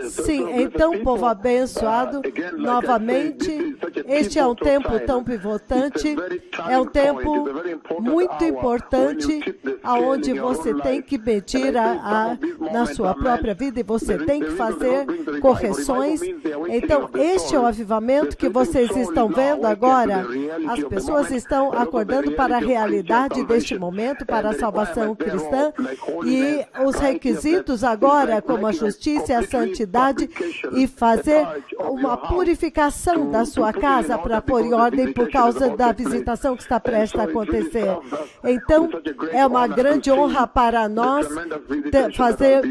Sim, então, povo abençoado, novamente, este é um tempo tão pivotante, é um tempo muito importante, aonde você tem que medir na sua própria vida e você tem que fazer correções. Então, este é o avivamento que vocês estão vendo agora. As pessoas estão acordando para a realidade deste momento, para a salvação cristã, e os requisitos agora, como a justiça e a santidade, e fazer uma purificação da sua casa para pôr em ordem por causa da visitação que está prestes a acontecer. Então, é uma grande honra para nós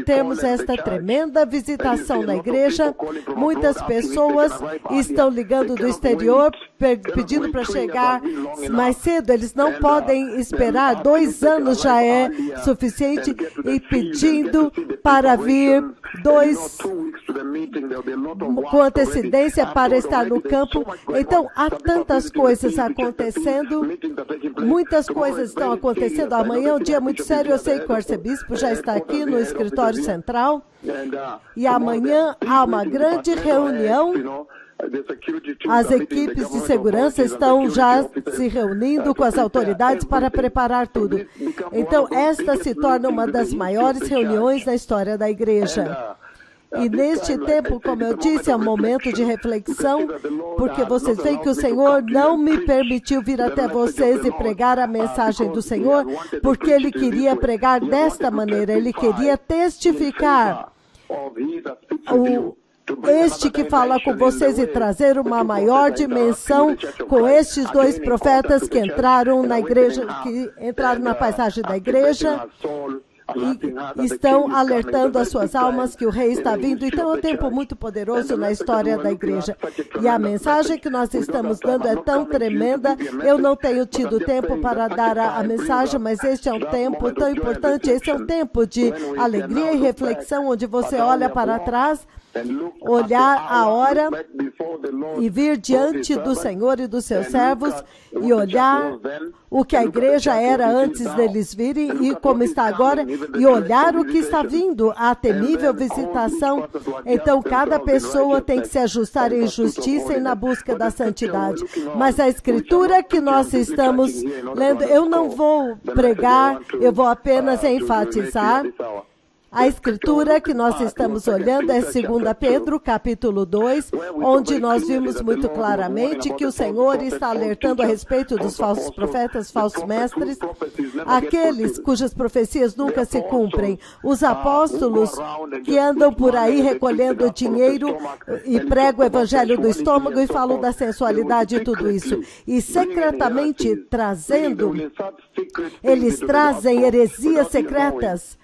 termos esta tremenda visitação na igreja. Muitas pessoas estão ligando do exterior, pedindo para chegar mais cedo. Eles não podem esperar, 2 anos já é suficiente, e pedindo para vir com antecedência para estar no campo. Então, há tantas coisas acontecendo, muitas coisas estão acontecendo. Amanhã é um dia muito sério, eu sei que o arcebispo já está aqui no escritório central, e amanhã há uma grande reunião. As equipes de segurança estão já se reunindo com as autoridades para preparar tudo. Então, esta se torna uma das maiores reuniões na história da igreja. E neste tempo, como eu disse, é um momento de reflexão, porque vocês veem que o Senhor não me permitiu vir até vocês e pregar a mensagem do Senhor, porque Ele queria pregar desta maneira, Ele queria testificar este que fala com vocês e trazer uma maior dimensão com estes 2 profetas que entraram na igreja, que entraram na paisagem da igreja e estão alertando as suas almas que o rei está vindo. Então é um tempo muito poderoso na história da igreja. E a mensagem que nós estamos dando é tão tremenda. Eu não tenho tido tempo para dar a mensagem, mas este é um tempo tão importante. Esse é um tempo de alegria e reflexão, onde você olha para trás, olhar a hora e vir diante do Senhor e dos seus servos e olhar o que a igreja era antes deles virem e como está agora, e olhar o que está vindo, a temível visitação. Então, cada pessoa tem que se ajustar em justiça e na busca da santidade. Mas a escritura que nós estamos lendo, eu não vou pregar, eu vou apenas enfatizar. A escritura que nós estamos olhando é 2 Pedro, capítulo 2, onde nós vimos muito claramente que o Senhor está alertando a respeito dos falsos profetas, falsos mestres, aqueles cujas profecias nunca se cumprem, os apóstolos que andam por aí recolhendo dinheiro e pregam o evangelho do estômago e falam da sensualidade e tudo isso. E secretamente trazendo, eles trazem heresias secretas.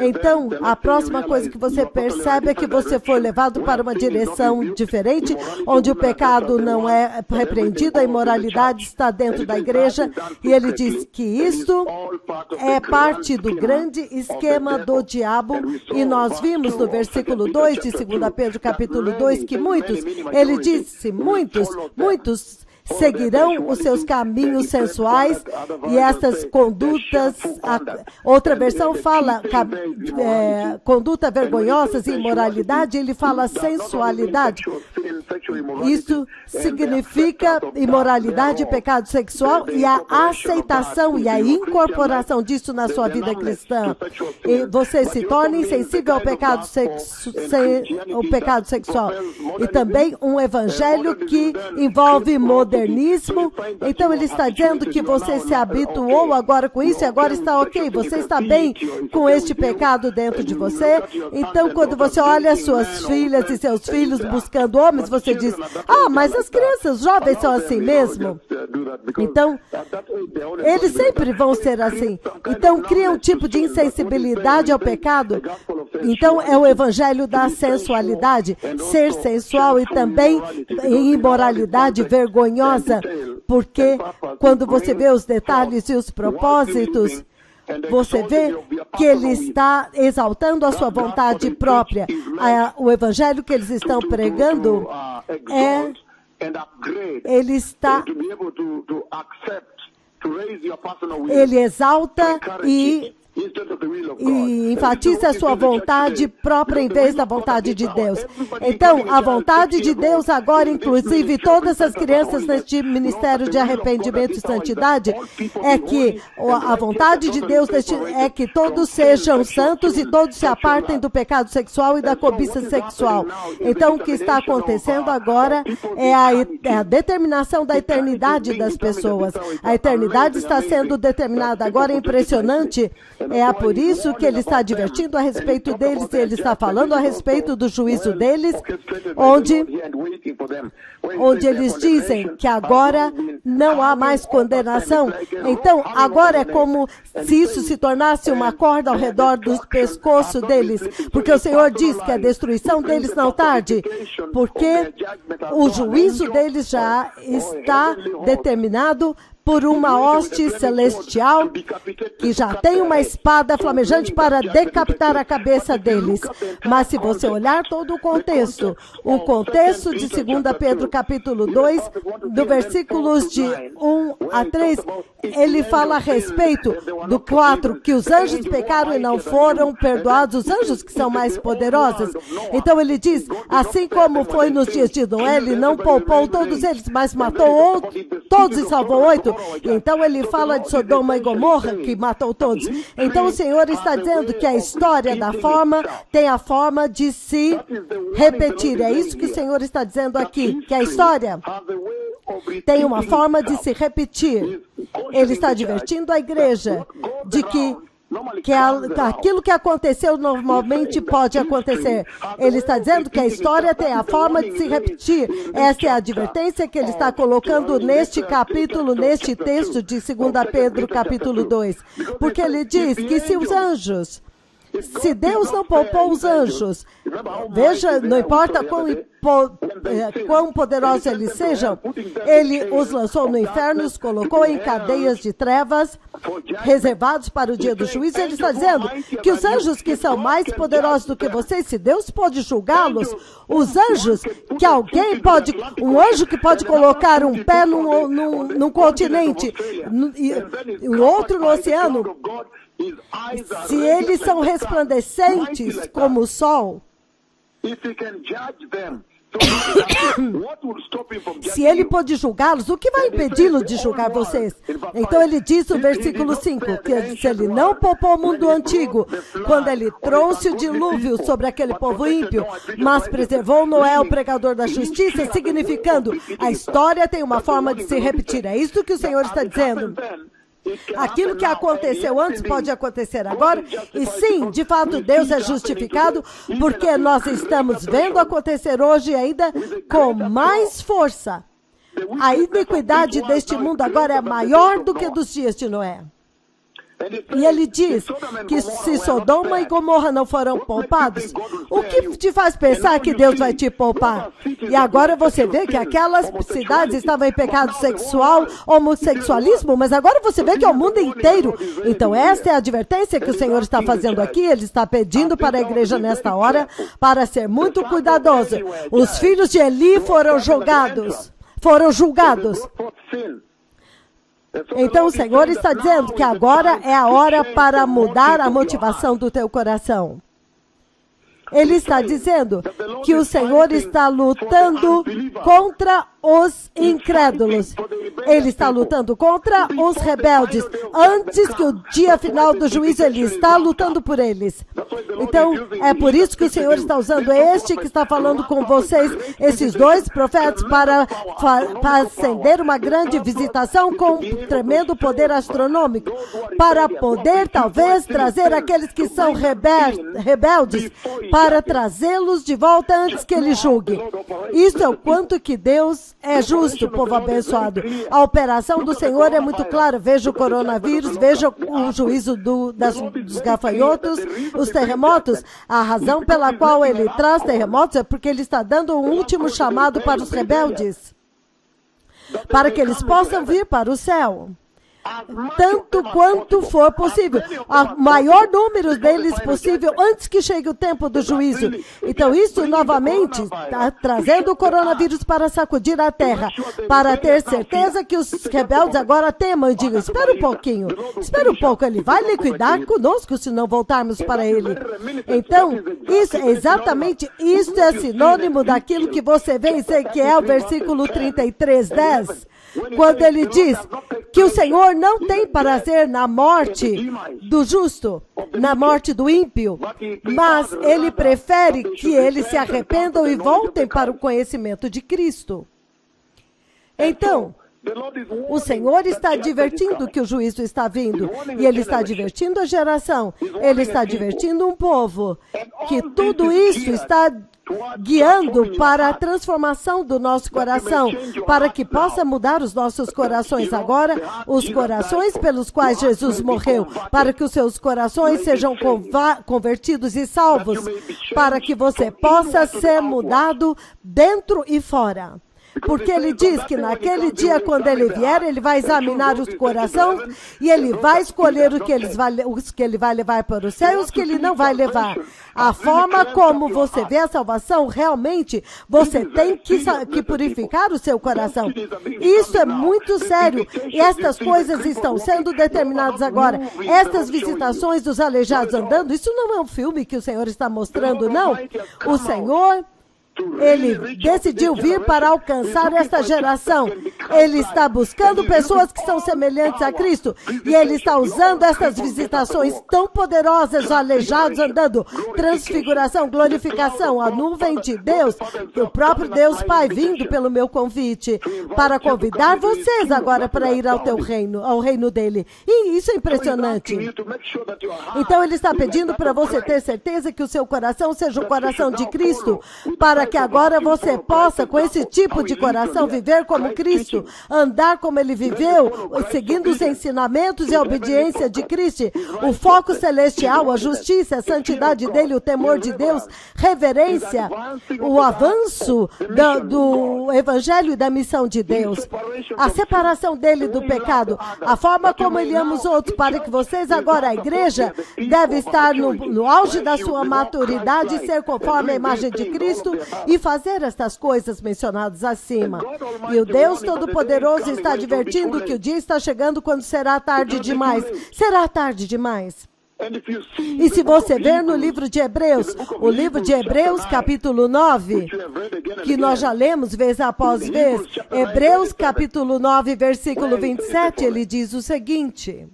Então, a próxima coisa que você percebe é que você foi levado para uma direção diferente, onde o pecado não é repreendido, a imoralidade está dentro da igreja, e ele diz que isto é parte do grande esquema do diabo, e nós vimos no versículo 2 de 2 Pedro capítulo 2, que ele disse, muitos seguirão os seus caminhos sensuais e essas condutas, outra versão fala conduta vergonhosas e imoralidade, ele fala sensualidade. Isso significa imoralidade, pecado sexual e a aceitação e a incorporação disso na sua vida cristã. E você se torna insensível ao pecado sexual. E também um evangelho que envolve modernismo. Então ele está dizendo que você se habituou agora com isso e agora está ok, você está bem com este pecado dentro de você. Então quando você olha suas filhas e seus filhos buscando homens, você diz, mas as crianças jovens são assim mesmo. Então eles sempre vão ser assim. Então cria um tipo de insensibilidade ao pecado. Então é o evangelho da sensualidade, ser sensual e também imoralidade vergonhosa. Porque quando você vê os detalhes e os propósitos, você vê que ele está exaltando a sua vontade própria. O evangelho que eles estão pregando ele exalta e e enfatiza a sua vontade própria em vez da vontade de Deus. Então, a vontade de Deus agora, inclusive todas as crianças neste ministério de arrependimento e santidade, é que a vontade de Deus é que todos sejam santos e todos se apartem do pecado sexual e da cobiça sexual. Então, o que está acontecendo agora é a determinação da eternidade das pessoas. A eternidade está sendo determinada agora, é impressionante. É por isso que ele está advertindo a respeito deles, e ele está falando a respeito do juízo deles, onde eles dizem que agora não há mais condenação. Então, agora é como se isso se tornasse uma corda ao redor do pescoço deles, porque o Senhor diz que a destruição deles não tarde, porque o juízo deles já está determinado por uma hoste celestial que já tem uma espada flamejante para decapitar a cabeça deles. Mas se você olhar todo o contexto de 2 Pedro capítulo 2, do versículos de 1 a 3, ele fala a respeito do 4, que os anjos pecaram e não foram perdoados, os anjos que são mais poderosos. Então ele diz, assim como foi nos dias de Noé, ele não poupou todos eles, mas matou todos e salvou 8. Então ele fala de Sodoma e Gomorra, que matou todos. Então o Senhor está dizendo que a história da forma tem a forma de se repetir. É isso que o Senhor está dizendo aqui, que a história tem uma forma de se repetir. Ele está advertindo a igreja de que aquilo que aconteceu normalmente pode acontecer. Ele está dizendo que a história tem a forma de se repetir. Essa é a advertência que ele está colocando neste capítulo, neste texto de 2 Pedro capítulo 2. Porque ele diz que se Deus não poupou os anjos, veja, não importa quão poderosos eles sejam, ele os lançou no inferno e os colocou em cadeias de trevas, reservados para o dia do juízo. Ele está dizendo que os anjos que são mais poderosos do que vocês, se Deus pode julgá-los, os anjos que um anjo que pode colocar um pé num continente e o outro no oceano, se eles são resplandecentes como o sol, se ele pode julgá-los, o que vai impedi-lo de julgar vocês? Então ele diz no versículo 5, que se ele não poupou o mundo antigo, quando ele trouxe o dilúvio sobre aquele povo ímpio, mas preservou Noé, o pregador da justiça, significando, a história tem uma forma de se repetir. É isso que o Senhor está dizendo. Aquilo que aconteceu antes pode acontecer agora, e sim, de fato, Deus é justificado, porque nós estamos vendo acontecer hoje ainda com mais força. A iniquidade deste mundo agora é maior do que dos dias de Noé. E ele diz que se Sodoma e Gomorra não foram poupados, o que te faz pensar que Deus vai te poupar? E agora você vê que aquelas cidades estavam em pecado sexual, homossexualismo, mas agora você vê que é o mundo inteiro. Então esta é a advertência que o Senhor está fazendo aqui. Ele está pedindo para a igreja nesta hora para ser muito cuidadoso. Os filhos de Eli foram julgados. Então o Senhor está dizendo que agora é a hora para mudar a motivação do teu coração. Ele está dizendo que o Senhor está lutando contra os incrédulos. Ele está lutando contra os rebeldes. Antes que o dia final do juízo, ele está lutando por eles. Então, é por isso que o Senhor está usando este que está falando com vocês, esses dois profetas, para acender uma grande visitação com um tremendo poder astronômico, para poder, talvez, trazer aqueles que são rebeldes, para trazê-los de volta antes que ele julgue. Isso é o quanto que Deus é justo, povo abençoado. A operação do Senhor é muito clara. Veja o coronavírus, veja o juízo dos gafanhotos, os terremotos. A razão pela qual ele traz terremotos é porque ele está dando um último chamado para os rebeldes, para que eles possam vir para o céu. tanto quanto for possível, o maior número deles possível, antes que chegue o tempo do juízo. Então, isso novamente está trazendo o coronavírus para sacudir a terra, para ter certeza que os rebeldes agora temam e digam, espera um pouquinho, espera um pouco, ele vai liquidar conosco se não voltarmos para ele. Então, isso é exatamente, isso é sinônimo daquilo que você vê em Ezequiel, versículo 33:10, quando ele diz que o Senhor não tem prazer na morte do justo, na morte do ímpio, mas ele prefere que eles se arrependam e voltem para o conhecimento de Cristo. Então, o Senhor está advertindo que o juízo está vindo, e Ele está advertindo a geração, Ele está advertindo um povo, que tudo isso está guiando para a transformação do nosso coração, para que possa mudar os nossos corações agora, os corações pelos quais Jesus morreu, para que os seus corações sejam convertidos e salvos, para que você possa ser mudado dentro e fora. Porque ele diz que naquele dia, quando ele vier, ele vai examinar os corações e ele vai escolher os que ele vai levar para o céu e os que ele não vai levar. A forma como você vê a salvação, realmente, você tem que purificar o seu coração. Isso é muito sério. E estas coisas estão sendo determinadas agora. Estas visitações dos aleijados andando, isso não é um filme que o Senhor está mostrando, não. O Senhor... Ele decidiu vir para alcançar esta geração. Ele está buscando pessoas que são semelhantes a Cristo. E Ele está usando essas visitações tão poderosas, aleijados andando, transfiguração, glorificação, a nuvem de Deus, o próprio Deus Pai vindo pelo meu convite, para convidar vocês agora para ir ao teu reino, ao reino dele. E isso é impressionante. Então Ele está pedindo para você ter certeza que o seu coração seja o coração de Cristo, para que agora você possa, com esse tipo de coração, viver como Cristo, andar como Ele viveu, seguindo os ensinamentos e a obediência de Cristo, o foco celestial, a justiça, a santidade dEle, o temor de Deus, reverência, o avanço do Evangelho e da missão de Deus, a separação dEle do pecado, a forma como Ele ama os outros, para que vocês agora, a igreja, deve estar no auge da sua maturidade, ser conforme a imagem de Cristo, e fazer estas coisas mencionadas acima. E o Deus Todo-Poderoso está advertindo que o dia está chegando quando será tarde demais. Será tarde demais. E se você ver no livro de Hebreus, o livro de Hebreus, capítulo 9, que nós já lemos vez após vez, Hebreus, capítulo 9, versículo 27, ele diz o seguinte...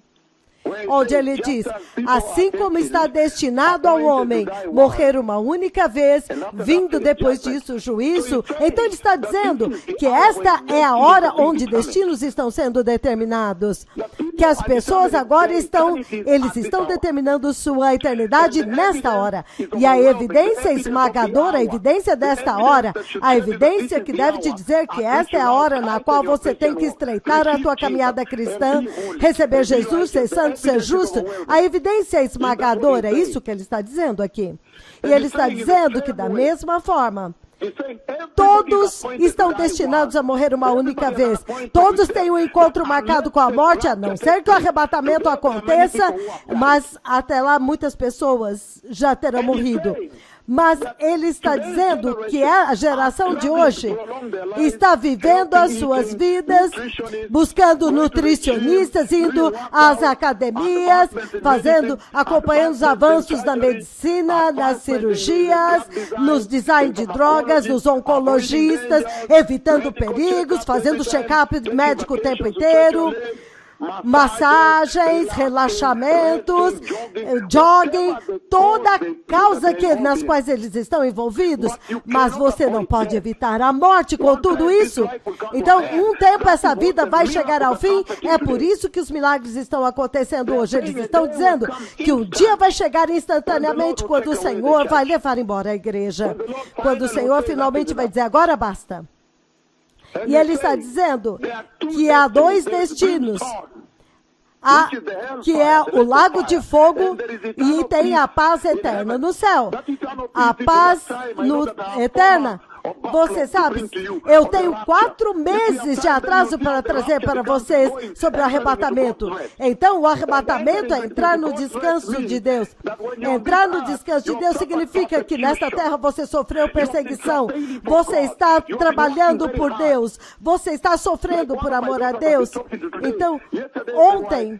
Onde ele diz, assim como está destinado ao homem morrer uma única vez, vindo depois disso o juízo, então ele está dizendo que esta é a hora onde destinos estão sendo determinados. Que as pessoas agora eles estão determinando sua eternidade nesta hora. E a evidência esmagadora, a evidência desta hora, a evidência que deve te dizer que esta é a hora na qual você tem que estreitar a tua caminhada cristã, receber Jesus, ser santo, ser justo, a evidência é esmagadora, é isso que ele está dizendo aqui. E ele está dizendo que da mesma forma, todos estão destinados a morrer uma única vez. Todos têm um encontro marcado com a morte, a não ser que o arrebatamento aconteça, mas até lá muitas pessoas já terão morrido. Mas ele está dizendo que a geração de hoje está vivendo as suas vidas, buscando nutricionistas, indo às academias, acompanhando os avanços da medicina, nas cirurgias, nos design de drogas, nos oncologistas, evitando perigos, fazendo check-up médico o tempo inteiro. Massagens, relaxamentos, jogging, toda a causa nas quais eles estão envolvidos, mas você não pode evitar a morte com tudo isso. Então, um tempo essa vida vai chegar ao fim, é por isso que os milagres estão acontecendo hoje. Eles estão dizendo que um dia vai chegar instantaneamente quando o Senhor vai levar embora a igreja. Quando o Senhor finalmente vai dizer, agora basta. E ele está dizendo que há dois destinos, que é o lago de fogo e tem a paz eterna no céu. A paz eterna Você sabe, eu tenho 4 meses de atraso para trazer para vocês sobre o arrebatamento. Então, o arrebatamento é entrar no descanso de Deus. Entrar no descanso de Deus significa que nesta terra você sofreu perseguição. Você está trabalhando por Deus. Você está sofrendo por amor a Deus. Então, ontem,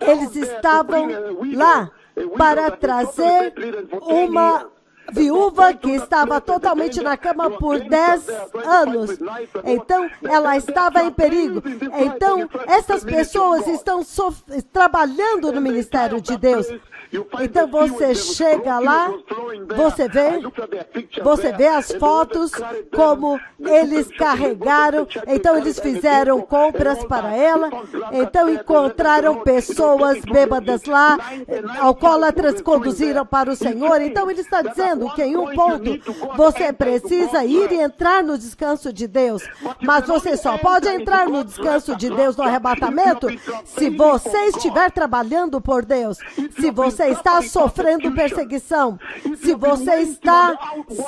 eles estavam lá para trazer uma viúva que estava totalmente na cama por 10 anos. Então, ela estava em perigo. Então, essas pessoas estão trabalhando no ministério de Deus. Então, você chega lá, você vê as fotos, como eles carregaram. Então, eles fizeram compras para ela. Então, encontraram pessoas bêbadas lá, alcoólatras, conduziram para o Senhor. Então, ele está dizendo que em um ponto você precisa ir e entrar no descanso de Deus. Mas você só pode entrar no descanso de Deus no arrebatamento se você estiver trabalhando por Deus. Se você está sofrendo perseguição. Se você está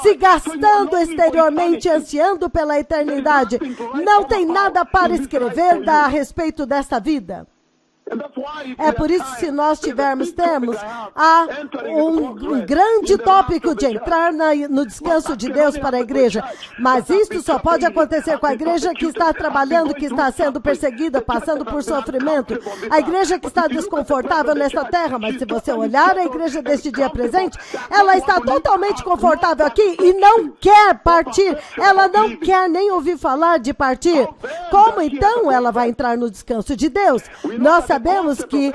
se gastando exteriormente, ansiando pela eternidade. Não tem nada para escrever a respeito desta vida. É por isso que se nós temos um grande tópico de entrar no descanso de Deus para a igreja. Mas isso só pode acontecer com a igreja que está trabalhando, que está sendo perseguida, passando por sofrimento. A igreja que está desconfortável nesta terra, mas se você olhar a igreja deste dia presente, ela está totalmente confortável aqui e não quer partir. Ela não quer nem ouvir falar de partir. Como então ela vai entrar no descanso de Deus? Nós sabemos que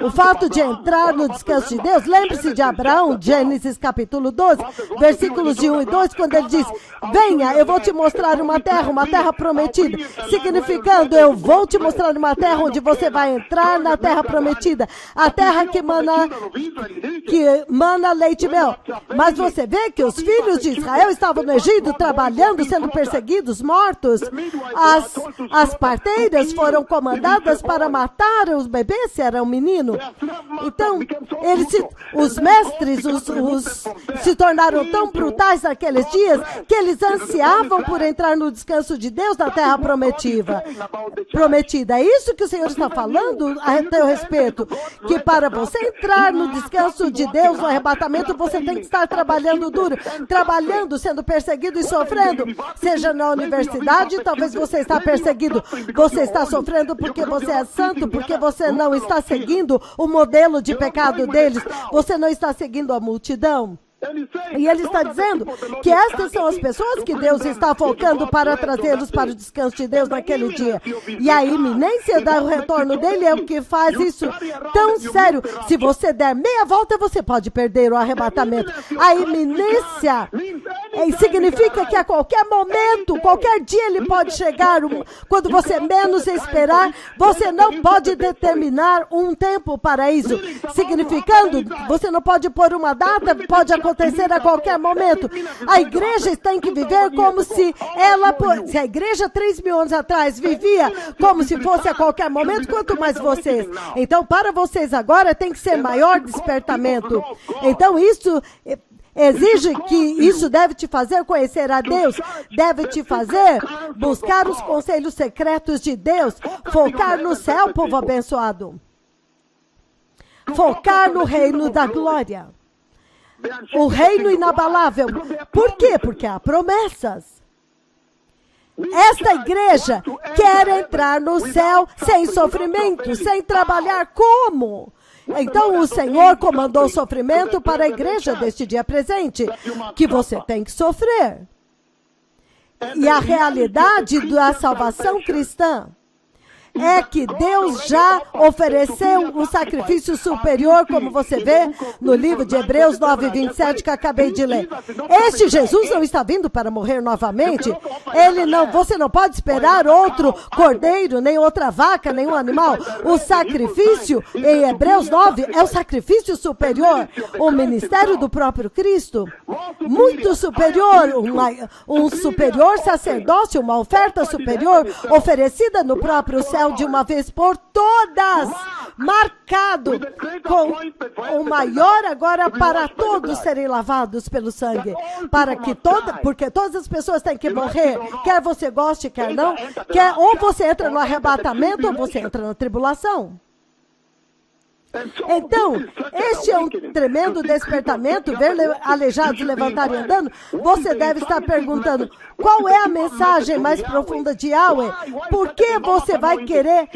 o fato de entrar no descanso de Deus, lembre-se de Abraão, Gênesis capítulo 12, versículos de 1 e 2, quando ele diz: venha, eu vou te mostrar uma terra prometida, significando, eu vou te mostrar uma terra onde você vai entrar na terra prometida, a terra que mana leite e mel. Mas você vê que os filhos de Israel estavam no Egito trabalhando, sendo perseguidos, mortos. As parteiras foram comandadas para matar os bebês, se era um menino. Então, os mestres se tornaram tão brutais naqueles dias que eles ansiavam por entrar no descanso de Deus na terra prometida. É isso que o Senhor está falando a teu respeito, que para você entrar no descanso de Deus, no arrebatamento, você tem que estar trabalhando duro, trabalhando, sendo perseguido e sofrendo, seja na universidade, talvez você está perseguido, você está sofrendo porque você é santo, porque você não está seguindo o modelo de pecado deles, você não está seguindo a multidão. E ele está dizendo que estas são as pessoas que Deus está focando para trazê-los para o descanso de Deus naquele dia. E a iminência do retorno dele é o que faz isso tão sério. Se você der meia volta, você pode perder o arrebatamento. A iminência significa que a qualquer momento, qualquer dia ele pode chegar, quando você menos esperar. Você não pode determinar um tempo para isso. Significando, você não pode pôr uma data, pode acontecer a qualquer momento. A igreja tem que viver como se a igreja 3.000 anos atrás vivia como se fosse a qualquer momento, quanto mais vocês. Então, para vocês agora tem que ser maior despertamento. Então, isso exige que isso deve te fazer conhecer a Deus, deve te fazer buscar os conselhos secretos de Deus, focar no céu, povo abençoado. Focar no reino da glória. O reino inabalável. Por quê? Porque há promessas. Esta igreja quer entrar no céu sem sofrimento, sem trabalhar como? Então o Senhor comandou sofrimento para a igreja deste dia presente, que você tem que sofrer. E a realidade da salvação cristã é que Deus já ofereceu um sacrifício superior, como você vê no livro de Hebreus 9:27, que acabei de ler. Este Jesus não está vindo para morrer novamente. Você não pode esperar outro cordeiro, nem outra vaca, nenhum animal. O sacrifício em Hebreus 9 é o sacrifício superior, o ministério do próprio Cristo, muito superior, um superior sacerdócio, uma oferta superior oferecida no próprio céu de uma vez por todas, marcado com o maior agora para todos serem lavados pelo sangue, porque todas as pessoas têm que morrer, quer você goste, quer não, ou você entra no arrebatamento ou você entra na tribulação. Então, este é um tremendo despertamento, ver aleijados levantarem andando. Você deve estar perguntando, qual é a mensagem mais profunda de Yahweh? Por que você vai querer,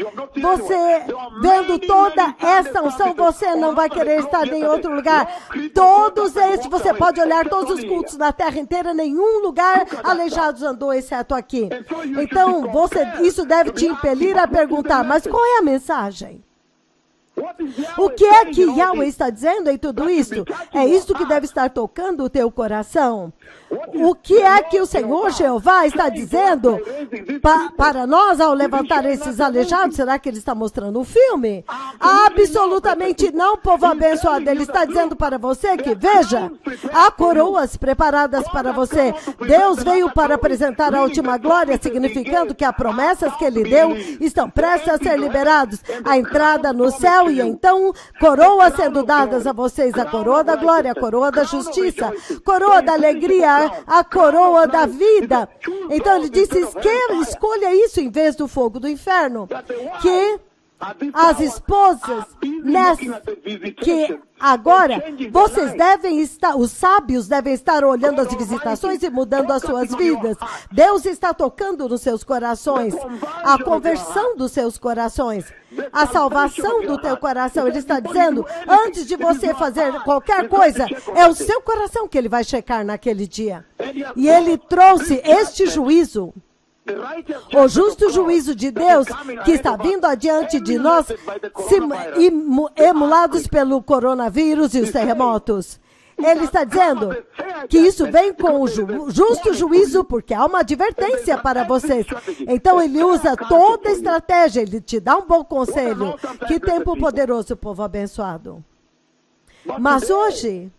vendo toda essa unção, você não vai querer estar em outro lugar? Todos esses, você pode olhar todos os cultos na terra inteira, nenhum lugar aleijados andou, exceto aqui. Então, isso deve te impelir a perguntar, mas qual é a mensagem? O que é que Yahweh está dizendo em tudo isso? É isso que deve estar tocando o teu coração. O que é que o Senhor Jeová está dizendo para nós ao levantar esses aleijados? Será que ele está mostrando um filme? Absolutamente não, povo abençoado. Ele está dizendo para você que, veja, há coroas preparadas para você. Deus veio para apresentar a última glória, significando que as promessas que ele deu estão prestes a ser liberados. A entrada no céu e então coroas sendo dadas a vocês, a coroa da glória, a coroa da justiça, coroa da alegria, a coroa da vida. Então ele disse, escolha isso em vez do fogo do inferno, que as esposas, que agora vocês devem estar, os sábios devem estar olhando as visitações e mudando as suas vidas. Deus está tocando nos seus corações, a conversão dos seus corações, a salvação do teu coração. Ele está dizendo, antes de você fazer qualquer coisa, é o seu coração que ele vai checar naquele dia. E ele trouxe este juízo, o justo juízo de Deus que está vindo adiante de nós, emulados pelo coronavírus e os terremotos. Ele está dizendo que isso vem com o justo juízo, porque há uma advertência para vocês. Então ele usa toda a estratégia, ele te dá um bom conselho. Que tempo poderoso, povo abençoado. Mas hoje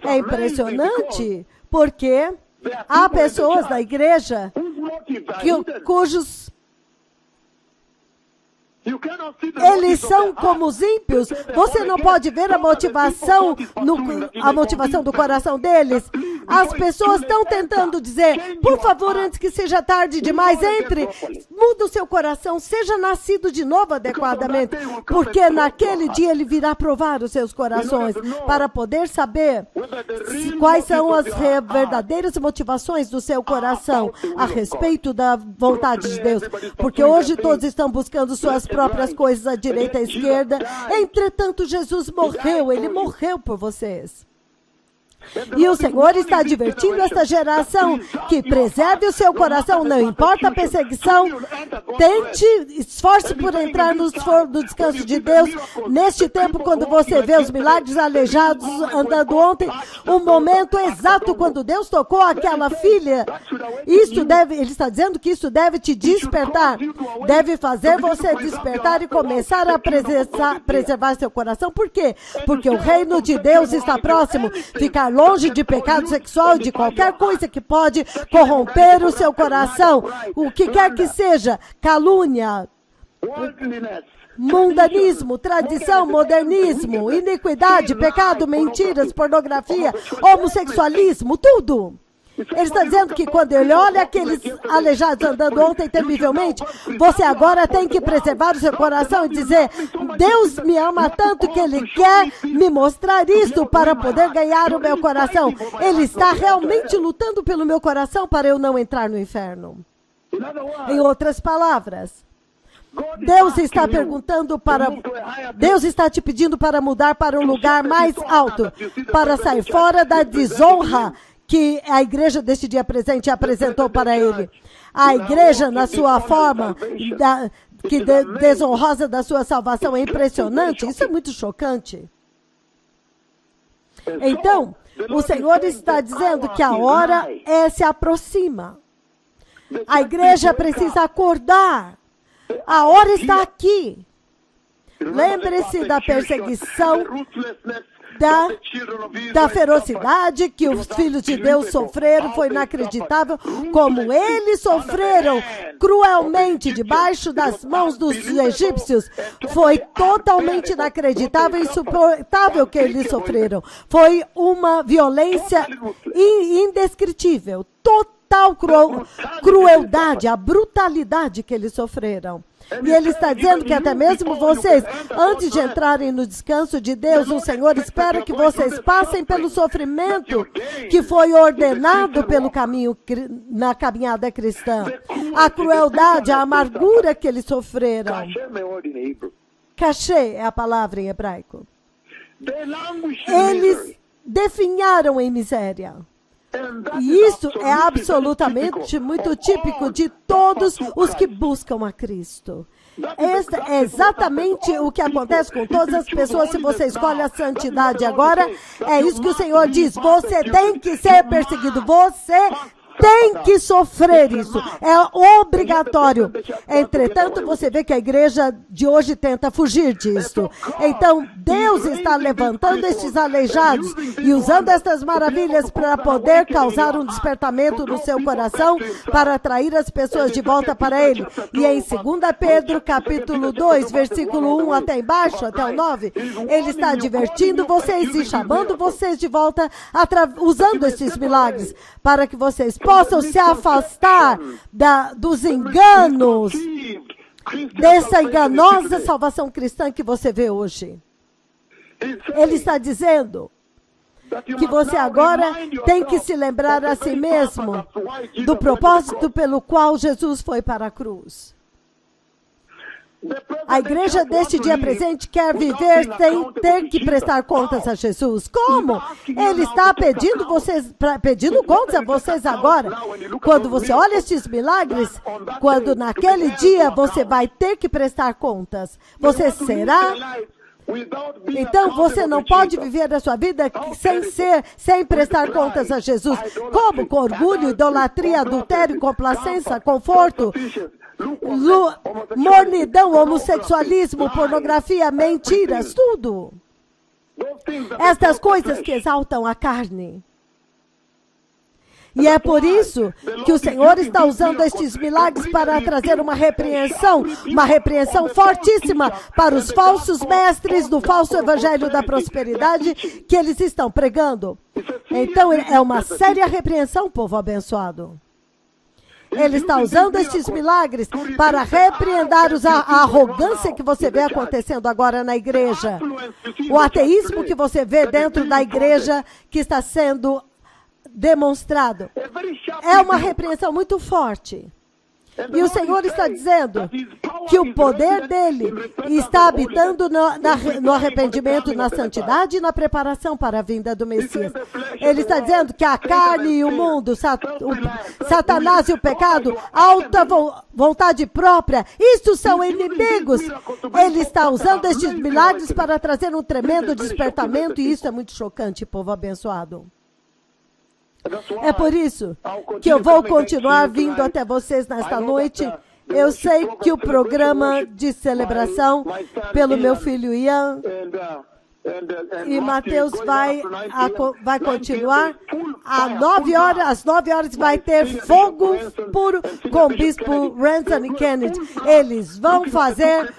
é impressionante, porque há pessoas da igreja cujos eles são como os ímpios. Você não pode ver a motivação do coração deles. As pessoas estão tentando dizer, por favor, antes que seja tarde demais, entre, muda o seu coração, seja nascido de novo adequadamente, porque naquele dia ele virá provar os seus corações para poder saber quais são as verdadeiras motivações do seu coração a respeito da vontade de Deus, porque hoje todos estão buscando suas próprias coisas à direita e à esquerda. Entretanto, Jesus morreu, ele morreu por vocês. E o Senhor está advertindo esta geração que preserve o seu coração, não importa a perseguição, esforce por entrar no descanso de Deus. Neste tempo, quando você vê os milagres aleijados andando ontem, o momento exato quando Deus tocou aquela filha, ele está dizendo que isso deve te despertar, deve fazer você despertar e começar a preservar seu coração. Por quê? Porque o reino de Deus está próximo. Ficar longe de pecado sexual e de qualquer coisa que pode corromper o seu coração, o que quer que seja, calúnia, mundanismo, tradição, modernismo, iniquidade, pecado, mentiras, pornografia, homossexualismo, tudo. Ele está dizendo que quando ele olha aqueles aleijados andando ontem temivelmente, você agora tem que preservar o seu coração e dizer, Deus me ama tanto que Ele quer me mostrar isso para poder ganhar o meu coração. Ele está realmente lutando pelo meu coração para eu não entrar no inferno. Em outras palavras, Deus está te pedindo para mudar para um lugar mais alto, para sair fora da desonra que a igreja deste dia presente apresentou para ele. A igreja, na sua forma desonrosa da sua salvação, é impressionante. Isso é muito chocante. Então, o Senhor está dizendo que a hora se aproxima. A igreja precisa acordar. A hora está aqui. Lembre-se da perseguição da ferocidade que os filhos de Deus sofreram foi inacreditável, como eles sofreram cruelmente debaixo das mãos dos egípcios. Foi totalmente inacreditável e insuportável que eles sofreram. Foi uma violência indescritível, total crueldade, a brutalidade que eles sofreram. E ele está dizendo que até mesmo vocês, antes de entrarem no descanso de Deus, o Senhor espera que vocês passem pelo sofrimento que foi ordenado pelo caminho, na caminhada cristã. A crueldade, a amargura que eles sofreram. Cachê é a palavra em hebraico. Eles definharam em miséria. E isso é absolutamente muito típico de todos os que buscam a Cristo. Este é exatamente o que acontece com todas as pessoas se você escolhe a santidade agora. É isso que o Senhor diz. Você tem que ser perseguido. Você tem que sofrer isso. É obrigatório. Entretanto, você vê que a igreja de hoje tenta fugir disso. Então, Deus está levantando estes aleijados e usando estas maravilhas para poder causar um despertamento no seu coração, para atrair as pessoas de volta para Ele. E em 2 Pedro, capítulo 2, versículo 1 até embaixo, até o 9, Ele está advertindo vocês e chamando vocês de volta, usando estes milagres, para que vocês possam se afastar dos enganos, dessa enganosa salvação cristã que você vê hoje. Ele está dizendo que você agora tem que se lembrar a si mesmo do propósito pelo qual Jesus foi para a cruz. A igreja deste dia presente quer viver sem ter que prestar contas a Jesus. Como? Ele está pedindo contas a vocês agora. Quando você olha estes milagres, quando naquele dia você vai ter que prestar contas, você será... Então, você não pode viver a sua vida sem prestar contas a Jesus. Como? Com orgulho, idolatria, adultério, complacência, conforto, mornidão, homossexualismo, pornografia, mentiras, tudo. Estas coisas que exaltam a carne. E é por isso que o Senhor está usando estes milagres para trazer uma repreensão fortíssima para os falsos mestres do falso evangelho da prosperidade que eles estão pregando. Então, é uma séria repreensão, povo abençoado. Ele está usando estes milagres para repreendar a arrogância que você vê acontecendo agora na igreja. O ateísmo que você vê dentro da igreja que está sendo demonstrado. É uma repreensão muito forte. E o Senhor está dizendo que o poder dele está habitando no arrependimento, na santidade e na preparação para a vinda do Messias. Ele está dizendo que a carne e o mundo, Satanás e o pecado, alta vontade própria, isso são inimigos. Ele está usando estes milagres para trazer um tremendo despertamento e isso é muito chocante, povo abençoado. É por isso que eu vou continuar vindo até vocês nesta noite. Eu sei que o programa de celebração pelo meu filho Ian e Mateus vai continuar às 9 horas vai ter fogo puro com o bispo Ransom Kennedy. Eles vão fazer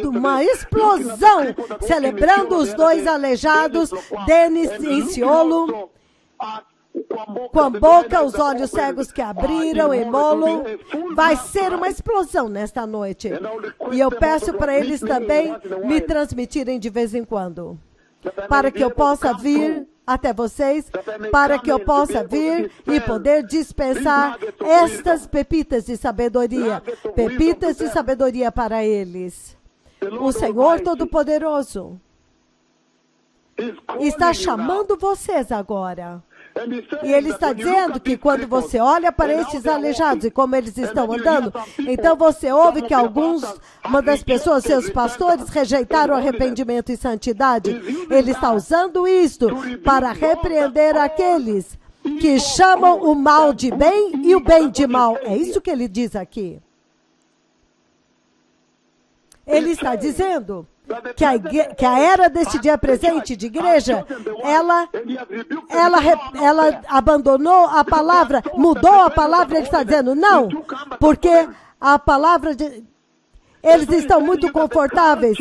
uma explosão celebrando os dois aleijados, Denis e Ciolo, com a boca, os olhos cegos que abriram em Molo. Vai ser uma explosão nesta noite. E eu peço para eles também me transmitirem de vez em quando, para que eu possa vir até vocês, para que eu possa vir e poder dispensar estas pepitas de sabedoria para eles. O Senhor Todo-Poderoso está chamando vocês agora. E Ele está dizendo que quando você olha para estes aleijados e como eles estão andando, então você ouve que uma das pessoas, seus pastores, rejeitaram o arrependimento e santidade. Ele está usando isto para repreender aqueles que chamam o mal de bem e o bem de mal. É isso que ele diz aqui. Ele está dizendo que a era deste dia presente de igreja, ela abandonou a palavra, mudou a palavra, ele está dizendo não, porque a palavra eles estão muito confortáveis.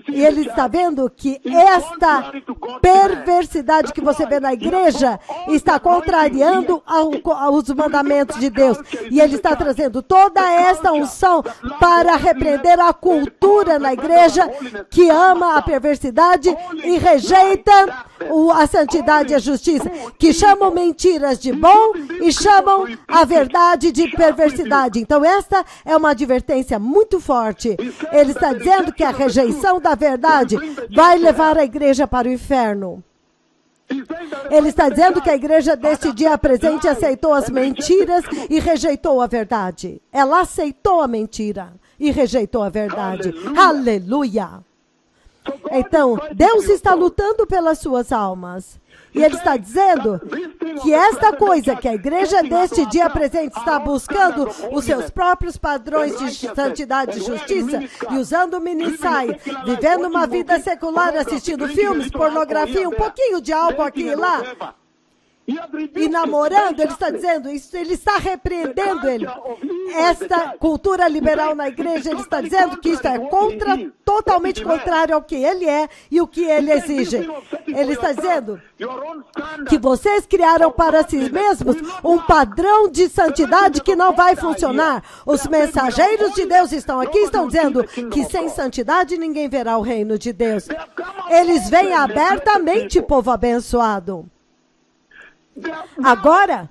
E ele está vendo que esta perversidade que você vê na igreja está contrariando os mandamentos de Deus. E ele está trazendo toda esta unção para repreender a cultura na igreja que ama a perversidade e rejeita a santidade e a justiça, que chamam mentiras de bom e chamam a verdade de perversidade. Então esta é uma advertência muito forte. Ele está dizendo que a rejeição da verdade vai levar a igreja para o inferno. Ele está dizendo que a igreja deste dia presente aceitou as mentiras e rejeitou a verdade. Ela aceitou a mentira e rejeitou a verdade. Aleluia! Então, Deus está lutando pelas suas almas. E Ele está dizendo que esta coisa que a igreja deste dia presente está buscando os seus próprios padrões de santidade e justiça e usando o mini-sai, vivendo uma vida secular, assistindo filmes, pornografia, um pouquinho de álcool aqui e lá, e namorando, ele está dizendo isso, ele está repreendendo esta cultura liberal na igreja, ele está dizendo que isso é totalmente contrário ao que ele é e o que ele exige. Ele está dizendo que vocês criaram para si mesmos um padrão de santidade que não vai funcionar. Os mensageiros de Deus estão aqui, estão dizendo que sem santidade ninguém verá o reino de Deus. Eles vêm abertamente, povo abençoado. Agora,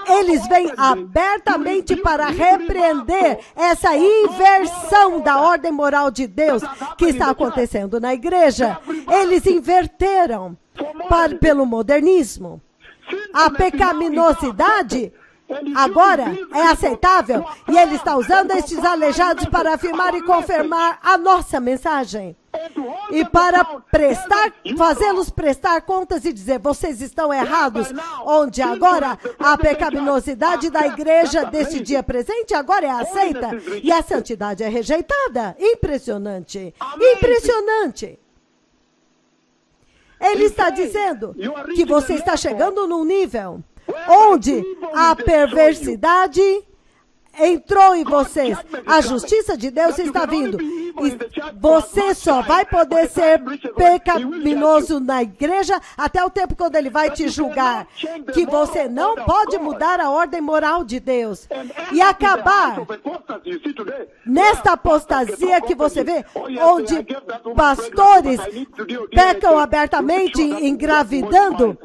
eles vêm abertamente para repreender essa inversão da ordem moral de Deus que está acontecendo na igreja. Eles inverteram pelo modernismo. A pecaminosidade agora é aceitável e ele está usando estes aleijados para afirmar e confirmar a nossa mensagem. E para fazê-los prestar contas e dizer, vocês estão errados, onde agora a pecaminosidade da igreja deste dia presente agora é aceita e a santidade é rejeitada. Impressionante, impressionante. Ele está dizendo que você está chegando num nível onde a perversidade entrou em vocês. A justiça de Deus está vindo. E você só vai poder ser pecaminoso na igreja até o tempo quando ele vai te julgar. Que você não pode mudar a ordem moral de Deus. E acabar nesta apostasia que você vê, onde pastores pecam abertamente engravidando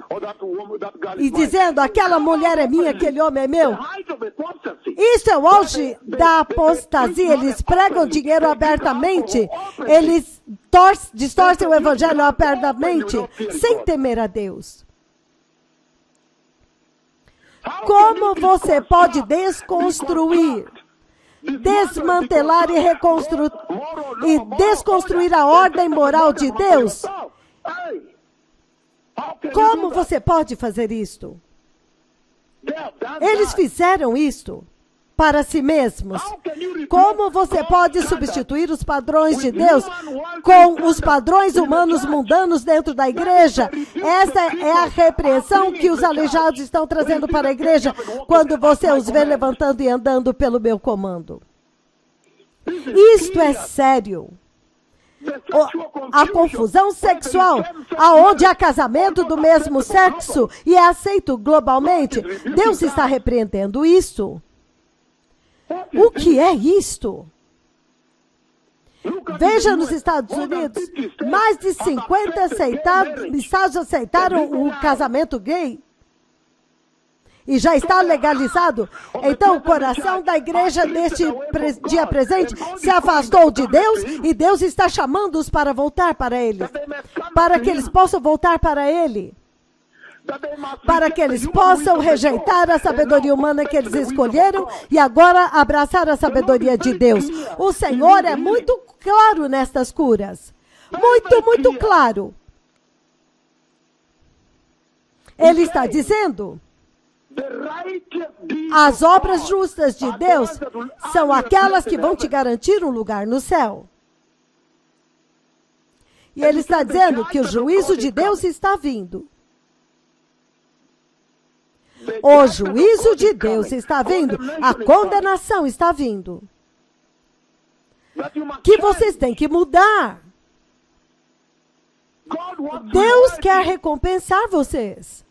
e dizendo, aquela mulher é minha, aquele homem é meu. Isso é o auge da apostasia. Eles pregam dinheiro abertamente, eles distorcem o evangelho abertamente, sem temer a Deus. Como você pode desconstruir, desmantelar e desconstruir a ordem moral de Deus? Como você pode fazer isto? Eles fizeram isto para si mesmos. Como você pode substituir os padrões de Deus com os padrões humanos mundanos dentro da igreja? Essa é a repreensão que os aleijados estão trazendo para a igreja quando você os vê levantando e andando pelo meu comando. Isto é sério. A confusão sexual, aonde há casamento do mesmo sexo e é aceito globalmente, Deus está repreendendo isso. O que é isto? Veja nos Estados Unidos, mais de 50 estados aceitaram o casamento gay. E já está legalizado. Então, o coração da igreja neste dia presente se afastou de Deus e Deus está chamando-os para voltar para Ele. Para que eles possam voltar para Ele. Para que eles possam rejeitar a sabedoria humana que eles escolheram e agora abraçar a sabedoria de Deus. O Senhor é muito claro nestas curas. Muito, muito claro. Ele está dizendo... As obras justas de Deus são aquelas que vão te garantir um lugar no céu. E ele está dizendo que o juízo de Deus está vindo. O juízo de Deus está vindo. A condenação está vindo. Que vocês têm que mudar. Deus quer recompensar vocês.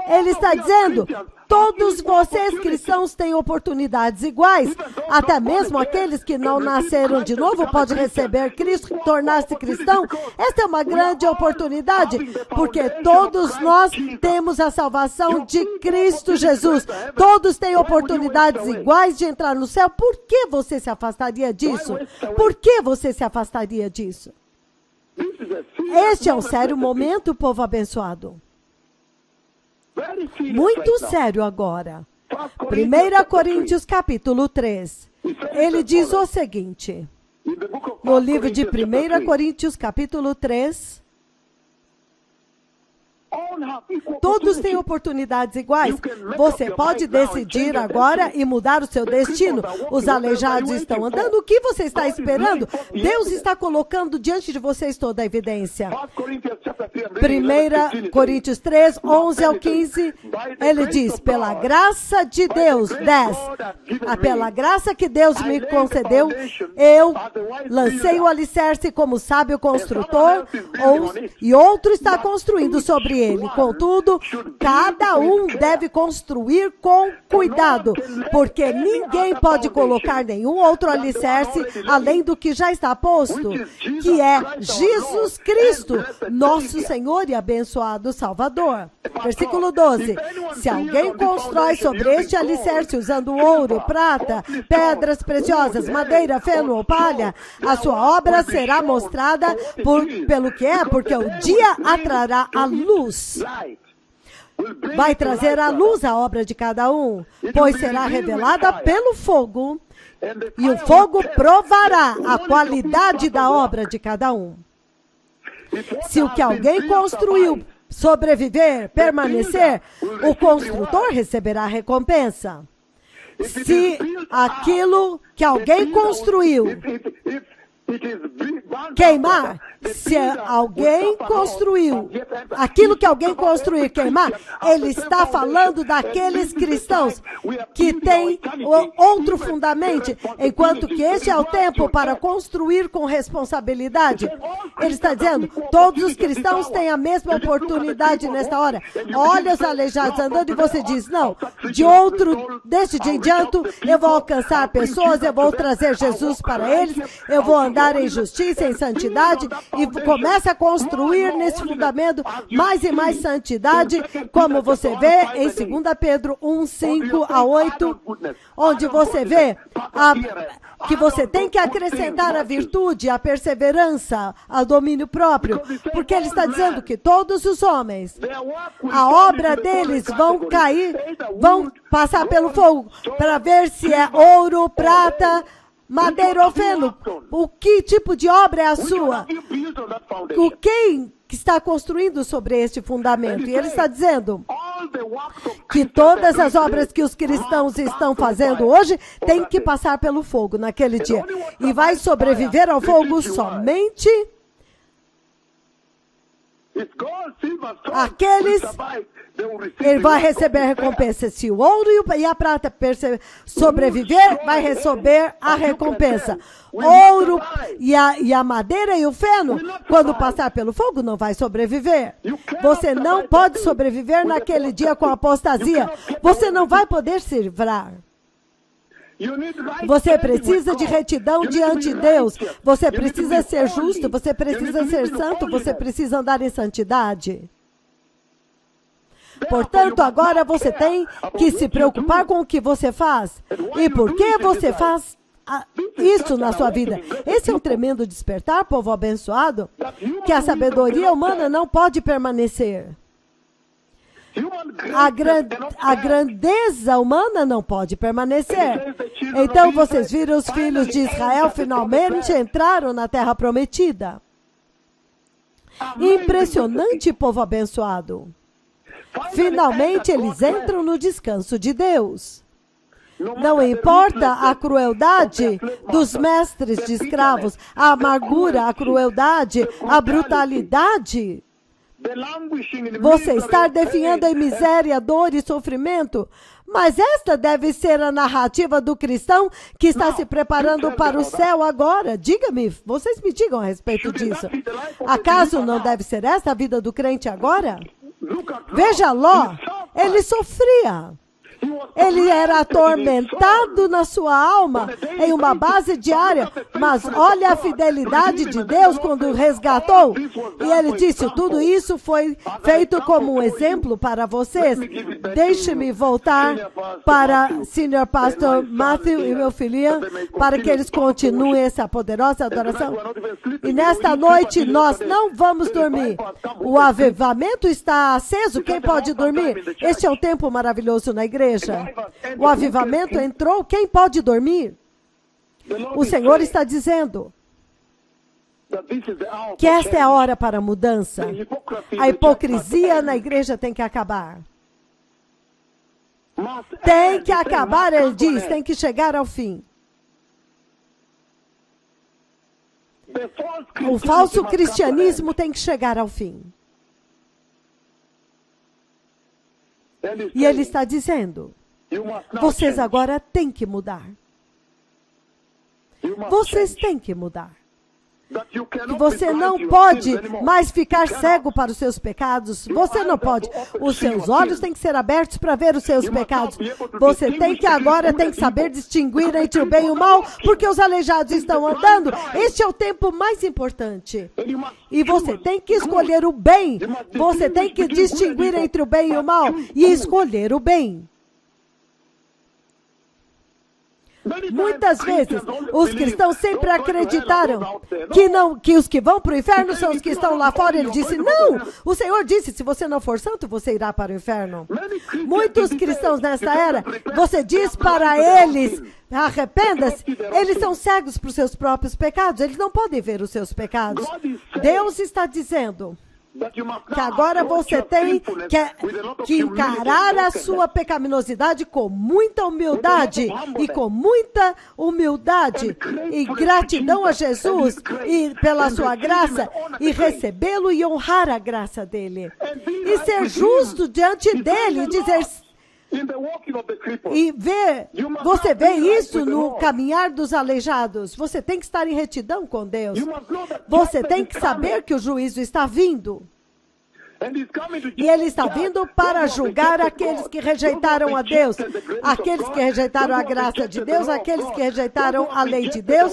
Ele está dizendo, todos vocês cristãos têm oportunidades iguais, até mesmo aqueles que não nasceram de novo podem receber Cristo, tornar-se cristão. Esta é uma grande oportunidade, porque todos nós temos a salvação de Cristo Jesus. Todos têm oportunidades iguais de entrar no céu. Por que você se afastaria disso? Por que você se afastaria disso? Este é um sério momento, povo abençoado. Muito sério agora. 1 Coríntios capítulo 3. Ele diz o seguinte, no livro de 1 Coríntios capítulo 3, todos têm oportunidades iguais. Você pode decidir agora e mudar o seu destino. Os aleijados estão andando. O que você está esperando? Deus está colocando diante de vocês toda a evidência. 1 Coríntios 3, 11 ao 15, ele diz, pela graça de Deus, 10, pela graça que Deus me concedeu, eu lancei o alicerce como sábio construtor, e outro está construindo sobre ele. Contudo, cada um deve construir com cuidado, porque ninguém pode colocar nenhum outro alicerce além do que já está posto, que é Jesus Cristo, nosso Senhor e abençoado Salvador. Versículo 12. Se alguém constrói sobre este alicerce usando ouro, prata, pedras preciosas, madeira, feno ou palha, a sua obra será mostrada pelo que é, porque o dia atrará a luz. Vai trazer à luz a obra de cada um, pois será revelada pelo fogo, e o fogo provará a qualidade da obra de cada um. Se o que alguém construiu sobreviver, permanecer, o construtor receberá recompensa. Se aquilo que alguém construiu queimar, se alguém construiu, aquilo que alguém construir queimar, ele está falando daqueles cristãos que têm outro fundamento, enquanto que este é o tempo para construir com responsabilidade. Ele está dizendo, todos os cristãos têm a mesma oportunidade nesta hora. Olha os aleijados andando e você diz, não, deste dia em diante, eu vou alcançar pessoas, eu vou trazer Jesus para eles, eu vou andar em justiça, em santidade, e começa a construir nesse fundamento mais e mais santidade, como você vê em 2 Pedro 1, 5 a 8, onde você vê que você tem que acrescentar a virtude, a perseverança, ao domínio próprio, porque ele está dizendo que todos os homens, a obra deles vão cair, vão passar pelo fogo, para ver se é ouro, prata, madeira ou feno. O que tipo de obra é a sua? Quem está construindo sobre este fundamento? E ele está dizendo que todas as obras que os cristãos estão fazendo hoje têm que passar pelo fogo naquele dia. E vai sobreviver ao fogo somente aqueles. Ele vai receber recompensa. Se o ouro e a prata sobreviver, vai receber a recompensa. Ouro e a madeira e o feno, quando passar pelo fogo, não vai sobreviver. Você não pode sobreviver naquele dia com apostasia. Você não vai poder se livrar. Você precisa de retidão diante de Deus. Você precisa ser justo, você precisa ser santo, você precisa andar em santidade. Portanto, agora você tem que se preocupar com o que você faz. E por que você faz isso na sua vida? Esse é um tremendo despertar, povo abençoado, que a sabedoria humana não pode permanecer. A grandeza humana não pode permanecer. Então, vocês viram os filhos de Israel finalmente entraram na terra prometida. Impressionante, povo abençoado. Finalmente eles entram no descanso de Deus. Não importa a crueldade dos mestres de escravos, a amargura, a crueldade, a brutalidade. Você está definhando em miséria, dor e sofrimento. Mas esta deve ser a narrativa do cristão que está se preparando para o céu agora. Diga-me, vocês me digam a respeito disso. Acaso não deve ser esta a vida do crente agora? Veja Ló, ele sofria. Ele era atormentado na sua alma, em uma base diária, mas olha a fidelidade de Deus quando o resgatou. E ele disse, tudo isso foi feito como um exemplo para vocês. Deixe-me voltar para Senior Pastor Matthew e meu filhinho, para que eles continuem essa poderosa adoração. E nesta noite nós não vamos dormir. O avivamento está aceso, quem pode dormir? Este é um tempo maravilhoso na igreja. O avivamento entrou, quem pode dormir? O Senhor está dizendo que esta é a hora para a mudança. A hipocrisia na igreja tem que acabar. Tem que acabar, ele diz, tem que chegar ao fim. O falso cristianismo tem que chegar ao fim. E ele está dizendo, vocês agora têm que mudar. Vocês têm que mudar. Que você não pode mais ficar cego para os seus pecados. Você não pode. Os seus olhos têm que ser abertos para ver os seus pecados. Você tem que saber distinguir entre o bem e o mal, porque os aleijados estão andando. Este é o tempo mais importante. E você tem que escolher o bem. Você tem que distinguir entre o bem e o mal e escolher o bem. Muitas vezes, os cristãos sempre acreditaram que os que vão para o inferno são os que estão lá fora. Ele disse, não! O Senhor disse, se você não for santo, você irá para o inferno. Muitos cristãos nesta era, você diz para eles, arrependa-se, eles são cegos para os seus próprios pecados, eles não podem ver os seus pecados. Deus está dizendo que agora você tem que encarar a sua pecaminosidade com muita humildade e gratidão a Jesus e pela sua graça e recebê-lo e honrar a graça dele e ser justo diante dele e dizer você vê isso no caminhar dos aleijados. Você tem que estar em retidão com Deus. Você tem que saber que o juízo está vindo. E ele está vindo para julgar aqueles que rejeitaram a Deus, aqueles que rejeitaram a graça de Deus, aqueles que rejeitaram a lei de Deus,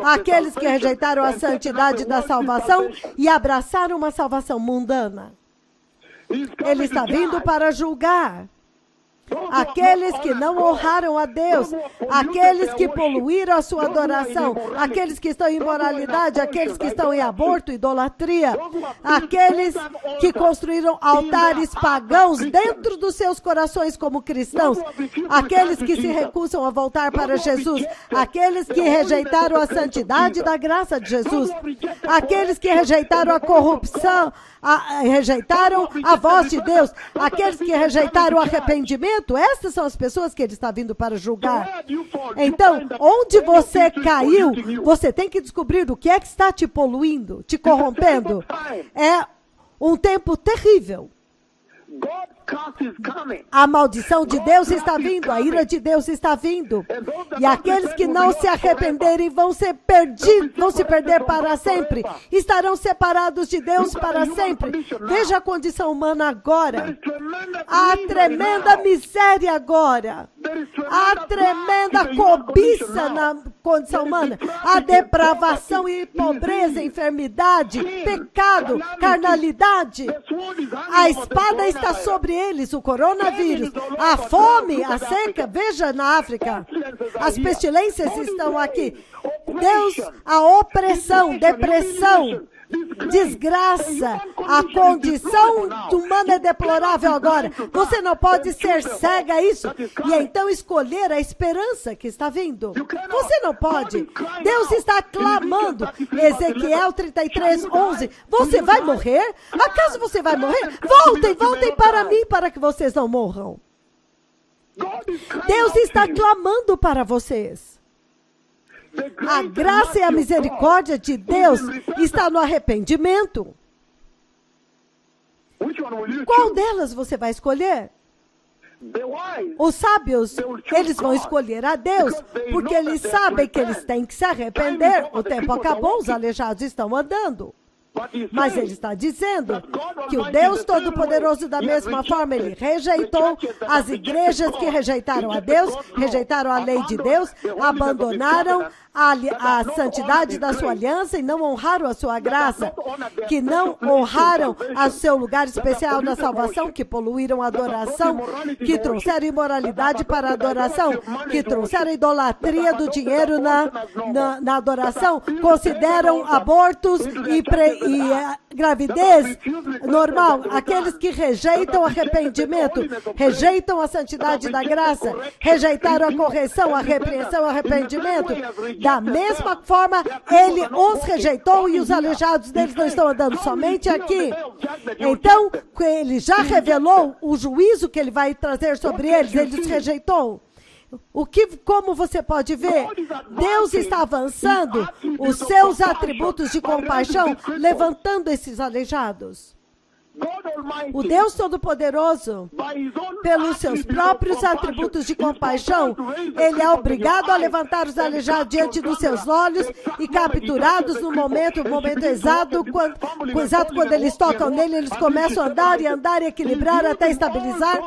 aqueles que rejeitaram a santidade da salvação e abraçaram uma salvação mundana. Ele está vindo para julgar aqueles que não honraram a Deus, aqueles que poluíram a sua adoração, aqueles que estão em imoralidade, aqueles que estão em aborto, idolatria, aqueles que construíram altares pagãos dentro dos seus corações como cristãos, aqueles que se recusam a voltar para Jesus, aqueles que rejeitaram a santidade da graça de Jesus, aqueles que rejeitaram a corrupção, rejeitaram a voz de Deus, aqueles que rejeitaram o arrependimento. Essas são as pessoas que ele está vindo para julgar. Então, onde você caiu, você tem que descobrir o que é que está te poluindo, te corrompendo. É um tempo terrível. A maldição de Deus está vindo, a ira de Deus está vindo. E aqueles que não se arrependerem vão se perder para sempre. Estarão separados de Deus para sempre. Veja a condição humana agora. Há tremenda miséria agora. Há tremenda cobiça na condição humana. Há depravação e pobreza, enfermidade, pecado, carnalidade. A espada está sobre eles, o coronavírus, a fome, a seca, veja na África, as pestilências estão aqui. Deus, a opressão, depressão, desgraça, a condição humana é deplorável agora. Você não pode ser cega a isso e então escolher a esperança que está vindo. Você não pode. Deus está clamando. Ezequiel 33:11. Você vai morrer? Acaso você vai morrer? Voltem para mim para que vocês não morram. Deus está clamando para vocês. A graça e a misericórdia de Deus está no arrependimento. Qual delas você vai escolher? Os sábios, eles vão escolher a Deus, porque eles sabem que eles têm que se arrepender. O tempo acabou, os aleijados estão andando. Mas ele está dizendo que o Deus Todo-Poderoso, da mesma forma, ele rejeitou as igrejas que rejeitaram a Deus, rejeitaram a lei de Deus, abandonaram a santidade da sua aliança e não honraram a sua graça, que não honraram o seu lugar especial na salvação, que poluíram a adoração, que trouxeram imoralidade para a adoração, que trouxeram idolatria do dinheiro na adoração, consideram abortos e gravidez normal. Aqueles que rejeitam arrependimento, rejeitam a santidade da graça, rejeitaram a correção, a repreensão, o arrependimento. Da mesma forma, ele os rejeitou e os aleijados deles não estão andando somente aqui. Então, ele já revelou o juízo que ele vai trazer sobre eles, ele os rejeitou. Como você pode ver, Deus está avançando os seus atributos de compaixão, levantando esses aleijados. O Deus Todo-Poderoso, pelos seus próprios atributos de compaixão, ele é obrigado a levantar os aleijados diante dos seus olhos e capturados no momento exato, quando eles tocam nele, eles começam a andar e equilibrar até estabilizar.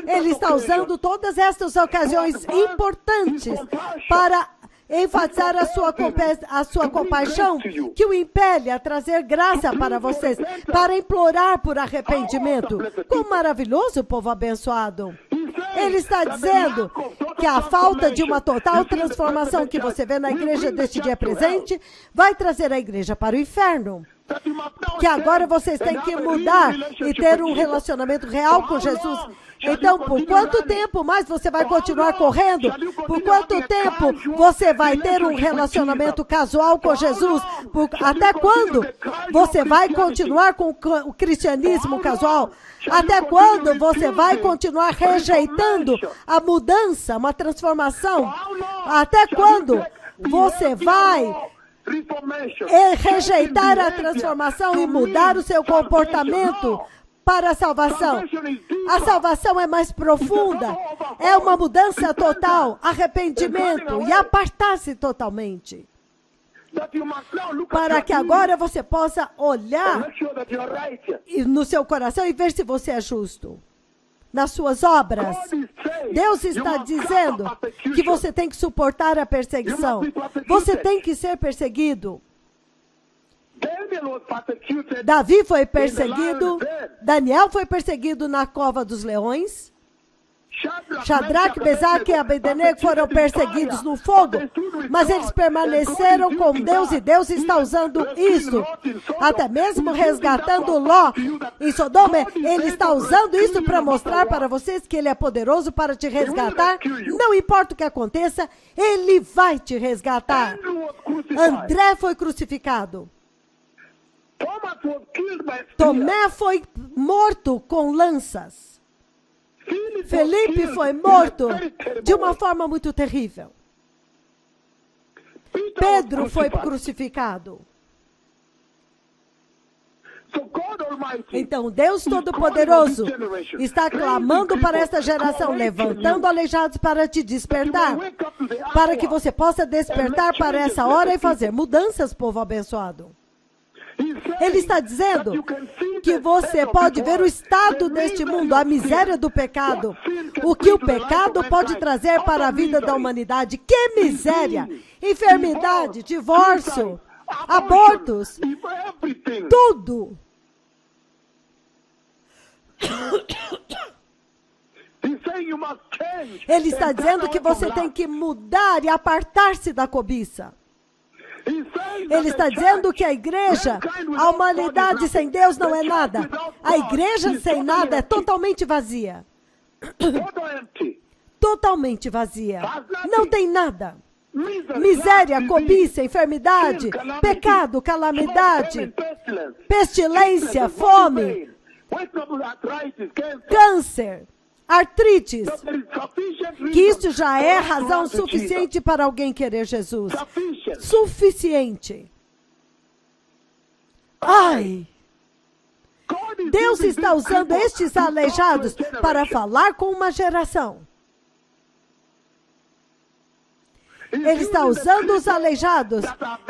Ele está usando todas estas ocasiões importantes para enfatizar a sua compaixão, que o impele a trazer graça para vocês, para implorar por arrependimento. Quão maravilhoso, povo abençoado! Ele está dizendo que a falta de uma total transformação que você vê na igreja deste dia presente vai trazer a igreja para o inferno. Que agora vocês têm que mudar e ter um relacionamento real com Jesus. Então, por quanto tempo mais você vai continuar correndo? Por quanto tempo você vai ter um relacionamento casual com Jesus? Até quando você vai continuar com o cristianismo casual? Até quando você vai continuar rejeitando a mudança, uma transformação? Até quando você vai rejeitar a transformação e mudar o seu comportamento para a salvação? A salvação é mais profunda, é uma mudança total, arrependimento e apartar-se totalmente. Para que agora você possa olhar no seu coração e ver se você é justo nas suas obras. Deus está dizendo que você tem que suportar a perseguição. Você tem que ser perseguido. Davi foi perseguido, Daniel foi perseguido na cova dos leões, Shadraque, Mesaque e Abednego foram perseguidos no fogo, mas eles permaneceram com Deus e Deus está usando isso, até mesmo resgatando Ló em Sodoma. Ele está usando isso para mostrar para vocês que ele é poderoso para te resgatar. Não importa o que aconteça, ele vai te resgatar. André foi crucificado. Tomé foi morto com lanças. Felipe foi morto de uma forma muito terrível. Pedro foi crucificado. Então, Deus Todo-Poderoso está clamando para esta geração, levantando aleijados para te despertar, para que você possa despertar para essa hora e fazer mudanças, povo abençoado. Ele está dizendo que você pode ver o estado deste mundo, a miséria do pecado, o que o pecado pode trazer para a vida da humanidade. Que miséria! Enfermidade, divórcio, abortos, tudo. Ele está dizendo que você tem que mudar e apartar-se da cobiça. Ele está dizendo que a igreja, a humanidade sem Deus não é nada. A igreja sem nada é totalmente vazia. Totalmente vazia. Não tem nada. Miséria, cobiça, enfermidade, pecado, calamidade, pestilência, fome, câncer, artrites, que isso já é razão suficiente para alguém querer Jesus. Suficiente. Ai! Deus está usando estes aleijados para falar com uma geração. Ele está usando os aleijados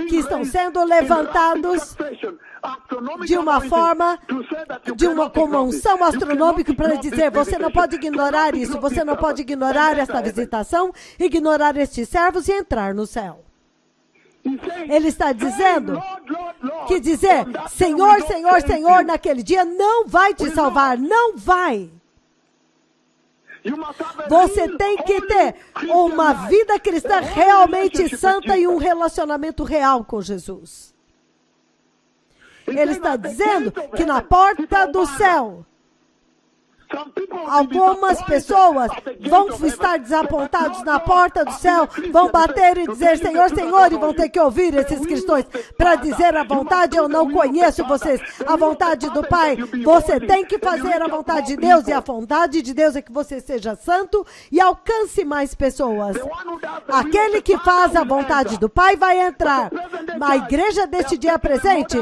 que estão sendo levantados de uma forma, com uma unção astronômica para dizer, você não pode ignorar isso, você não pode ignorar esta visitação, ignorar estes servos e entrar no céu. Ele está dizendo que dizer, Senhor, Senhor, Senhor, naquele dia não vai te salvar, não vai. Você tem que ter uma vida cristã realmente santa e um relacionamento real com Jesus. Ele está dizendo que na porta do céu, algumas pessoas vão estar desapontados na porta do céu, vão bater e dizer, Senhor, Senhor, e vão ter que ouvir esses cristãos para dizer a vontade, eu não conheço vocês, a vontade do Pai, você tem que fazer a vontade de Deus, e a vontade de Deus é que você seja santo e alcance mais pessoas. Aquele que faz a vontade do Pai vai entrar. A igreja deste dia presente,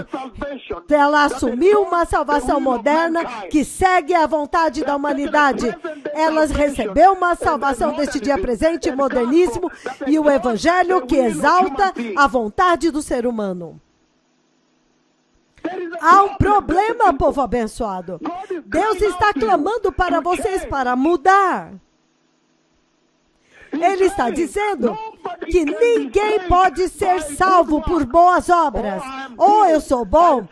ela assumiu uma salvação moderna que segue a vontade da humanidade. Elas recebeu uma salvação deste dia presente, modernismo e o evangelho que exalta a vontade do ser humano. Há um problema, povo abençoado. Deus está clamando para vocês para mudar. Ele está dizendo que ninguém pode ser salvo por boas obras. Ou eu sou bom,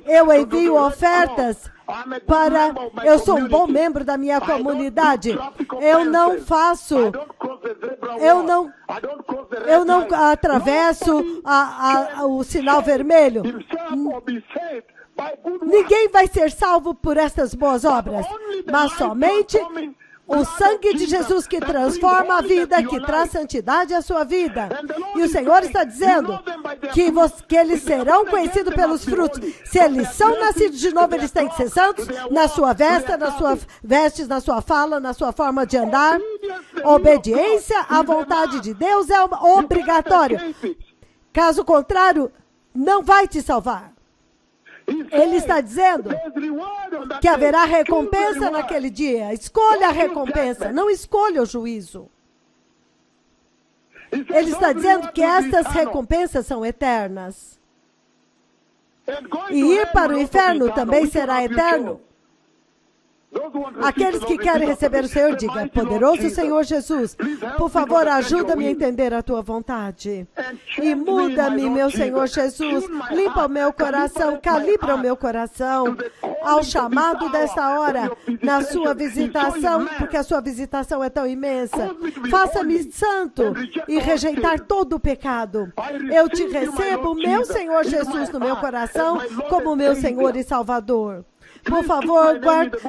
eu envio ofertas para... Eu sou um bom membro da minha comunidade. Eu não faço... Eu não atravesso o sinal vermelho. Ninguém vai ser salvo por estas boas obras, mas somente o sangue de Jesus que transforma a vida, que traz santidade à sua vida. E o Senhor está dizendo que eles serão conhecidos pelos frutos. Se eles são nascidos de novo, eles têm que ser santos na sua veste, nas suas vestes, na sua fala, na sua forma de andar. Obediência à vontade de Deus é obrigatória. Caso contrário, não vai te salvar. Ele está dizendo que haverá recompensa naquele dia. Escolha a recompensa, não escolha o juízo. Ele está dizendo que estas recompensas são eternas. E ir para o inferno também será eterno. Aqueles que querem receber o Senhor, diga, poderoso Senhor Jesus, por favor, ajuda-me a entender a tua vontade. E muda-me, meu Senhor Jesus, limpa o meu coração, calibra o meu coração ao chamado desta hora, na sua visitação, porque a sua visitação é tão imensa. Faça-me santo e rejeitar todo o pecado. Eu te recebo, meu Senhor Jesus, no meu coração, como meu Senhor e Salvador. Por favor,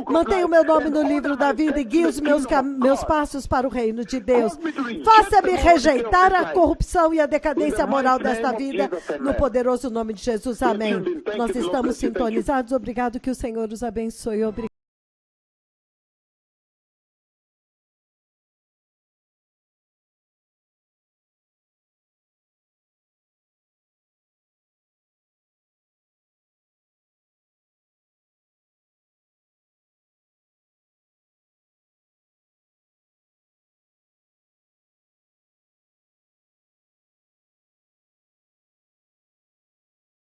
mantenha o meu nome no livro da vida e guie os meus passos para o reino de Deus. Faça-me rejeitar a corrupção e a decadência moral desta vida, no poderoso nome de Jesus. Amém. Nós estamos sintonizados. Obrigado, que o Senhor os abençoe. Obrigado.